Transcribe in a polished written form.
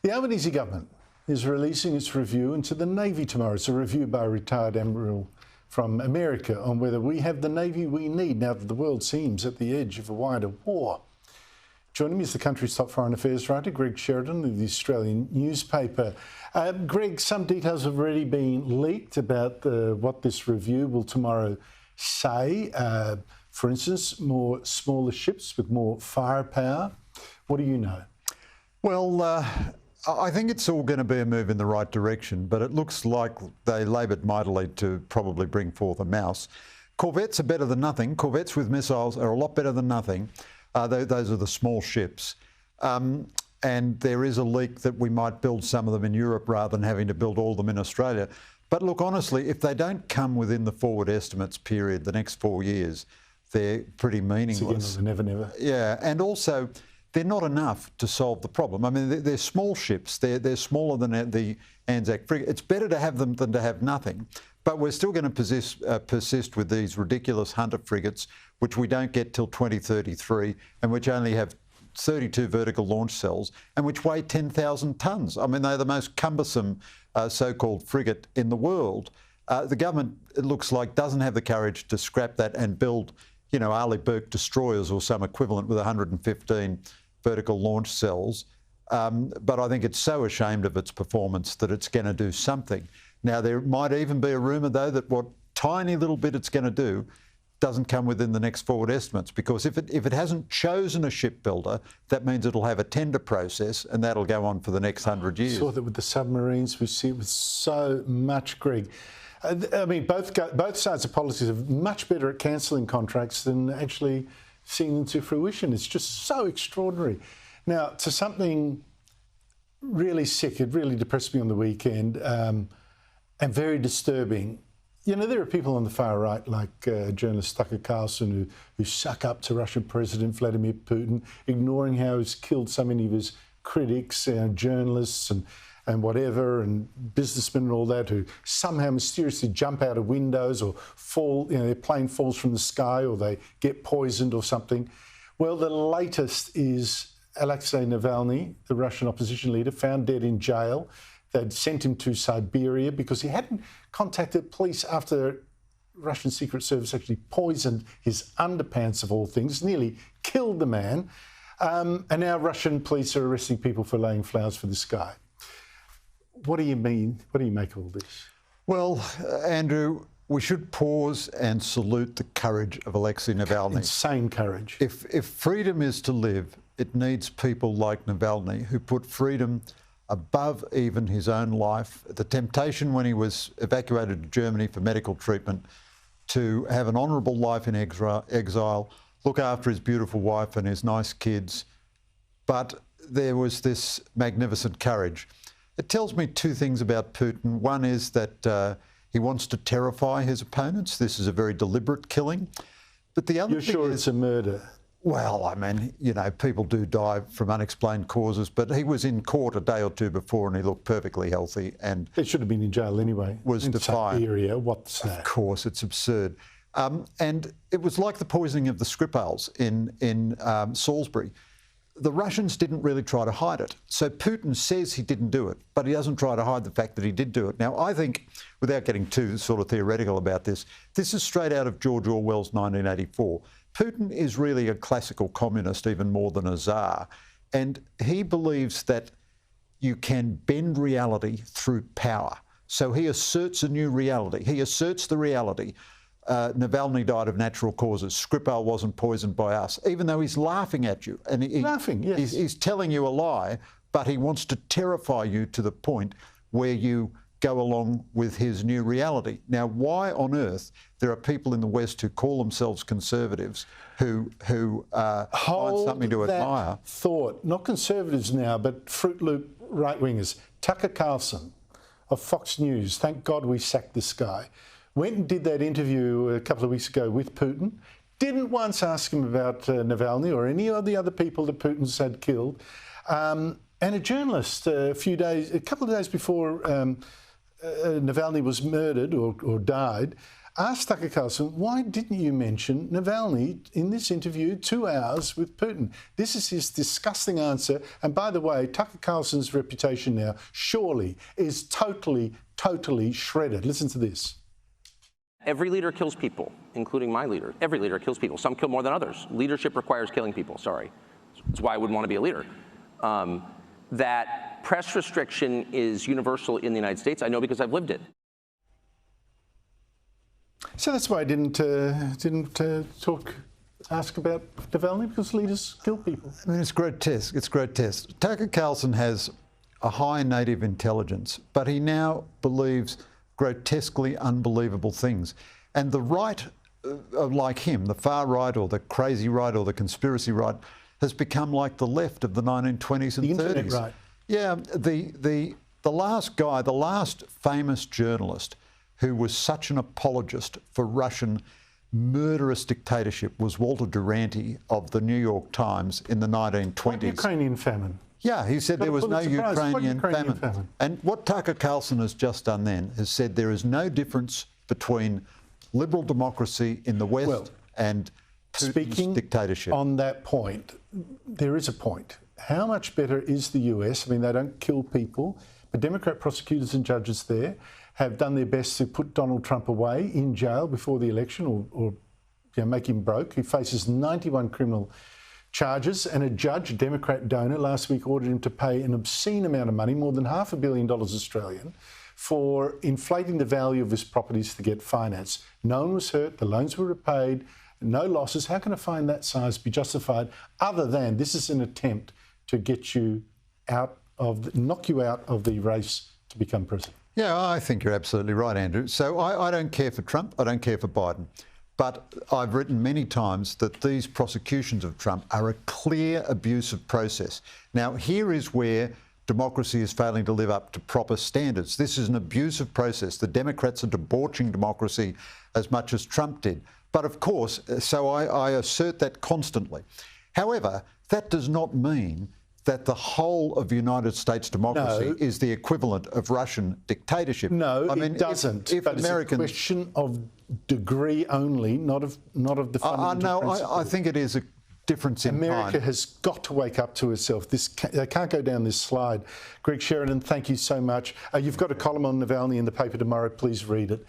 The Albanese government is releasing its review into the Navy tomorrow. It's a review by a retired admiral from America on whether we have the Navy we need now that the world seems at the edge of a wider war. Joining me is the country's top foreign affairs writer, Greg Sheridan of the Australian newspaper. Greg, some details have already been leaked about what this review will tomorrow say. For instance, more smaller ships with more firepower. What do you know? Well, I think it's all going to be a move in the right direction, but it looks like they laboured mightily to probably bring forth a mouse. Corvettes are better than nothing. Corvettes with missiles are a lot better than nothing. Those are the small ships. And there is a leak that we might build some of them in Europe rather than having to build all of them in Australia. But look, honestly, if they don't come within the forward estimates period, the next 4 years, they're pretty meaningless. Never, never. Yeah, and also they're not enough to solve the problem. I mean, they're small ships. They're smaller than the Anzac frigate. It's better to have them than to have nothing. But we're still going to persist with these ridiculous Hunter frigates, which we don't get till 2033, and which only have 32 vertical launch cells, and which weigh 10,000 tonnes. I mean, they're the most cumbersome so-called frigate in the world. The government, it looks like, doesn't have the courage to scrap that and build, you know, Arleigh Burke destroyers or some equivalent with 115 vertical launch cells. But I think it's so ashamed of its performance that it's going to do something. Now, there might even be a rumour, though, that what tiny little bit it's going to do doesn't come within the next forward estimates, because if it hasn't chosen a shipbuilder, that means it'll have a tender process, and that'll go on for the next 100 years. We saw that with the submarines. We see it with so much, Greg. I mean, both sides of politics are much better at cancelling contracts than actually seeing them to fruition. It's just so extraordinary. Now, to something really sick, it really depressed me on the weekend, and very disturbing. You know, there are people on the far right, like journalist Tucker Carlson, who suck up to Russian President Vladimir Putin, ignoring how he's killed so many of his critics, journalists and whatever, and businessmen and all that, who somehow mysteriously jump out of windows or fall, you know, their plane falls from the sky or they get poisoned or something. Well, the latest is Alexei Navalny, the Russian opposition leader, found dead in jail. They'd sent him to Siberia because he hadn't contacted police after Russian Secret Service actually poisoned his underpants, of all things, nearly killed the man. And now Russian police are arresting people for laying flowers for this guy. What do you mean? What do you make of all this? Well, Andrew, we should pause and salute the courage of Alexei Navalny. Insane courage. If freedom is to live, it needs people like Navalny who put freedom above even his own life. The temptation when he was evacuated to Germany for medical treatment to have an honourable life in exile, look after his beautiful wife and his nice kids. But there was this magnificent courage. It tells me two things about Putin. One is that he wants to terrify his opponents. This is a very deliberate killing. But the other You're thing sure is, it's a murder? Well, I mean, you know, people do die from unexplained causes, but he was in court a day or two before and he looked perfectly healthy and He should have been in jail anyway. Was defiant. Siberia, what's that? Of course, it's absurd. And it was like the poisoning of the Skripals in Salisbury. The Russians didn't really try to hide it. So Putin says he didn't do it, but he doesn't try to hide the fact that he did do it. Now, I think, without getting too sort of theoretical about this is straight out of George Orwell's 1984. Putin is really a classical communist, even more than a czar. And he believes that you can bend reality through power. So he asserts a new reality. He asserts the reality. Navalny died of natural causes. Skripal wasn't poisoned by us, even though he's laughing at you. And Laughing, yes. He's telling you a lie, but he wants to terrify you to the point where you go along with his new reality. Now, why on earth there are people in the West who call themselves conservatives who find something to admire? Thought, not conservatives now, but Fruit Loop right-wingers. Tucker Carlson of Fox News, thank God we sacked this guy, went and did that interview a couple of weeks ago with Putin, didn't once ask him about Navalny or any of the other people that Putin's had killed. And a journalist, a couple of days before Navalny was murdered or died, asked Tucker Carlson, why didn't you mention Navalny in this interview 2 hours with Putin? This is his disgusting answer. And by the way, Tucker Carlson's reputation now surely is totally shredded. Listen to this. Every leader kills people, including my leader. Every leader kills people. Some kill more than others. Leadership requires killing people, sorry. That's why I wouldn't want to be a leader. That press restriction is universal in the United States. I know because I've lived it. So that's why I didn't ask about Navalny, because leaders kill people. I mean, it's grotesque. It's grotesque. Tucker Carlson has a high native intelligence, but he now believes grotesquely unbelievable things. And the right, like him, the far right or the crazy right or the conspiracy right, has become like the left of the 1920s and 30s. Internet right. Yeah, the last guy, the last famous journalist who was such an apologist for Russian murderous dictatorship was Walter Duranty of the New York Times in the 1920s. Like Ukrainian famine. Yeah, he said there was no Ukrainian famine. And what Tucker Carlson has just done then is said there is no difference between liberal democracy in the West and Putin's dictatorship. On that point, there is a point. How much better is the US? I mean, they don't kill people, but Democrat prosecutors and judges there have done their best to put Donald Trump away in jail before the election or make him broke. He faces 91 criminal charges, and a judge, a Democrat donor, last week ordered him to pay an obscene amount of money, more than $500 million Australian, for inflating the value of his properties to get finance. No one was hurt, the loans were repaid, no losses. How can a fine that size be justified other than this is an attempt to get you out of, knock you out of the race to become president? Yeah, I think you're absolutely right, Andrew. So I don't care for Trump, I don't care for Biden. But I've written many times that these prosecutions of Trump are a clear abuse of process. Now, here is where democracy is failing to live up to proper standards. This is an abuse of process. The Democrats are debauching democracy as much as Trump did. But of course, so I assert that constantly. However, that does not mean that the whole of United States democracy is the equivalent of Russian dictatorship. No, I mean, it doesn't. If but Americans, it's a question of degree only, not of the fundamental principle. I think it is a difference in America has got to wake up to itself. They can't go down this slide. Greg Sheridan, thank you so much. You've got a column on Navalny in the paper tomorrow. Please read it.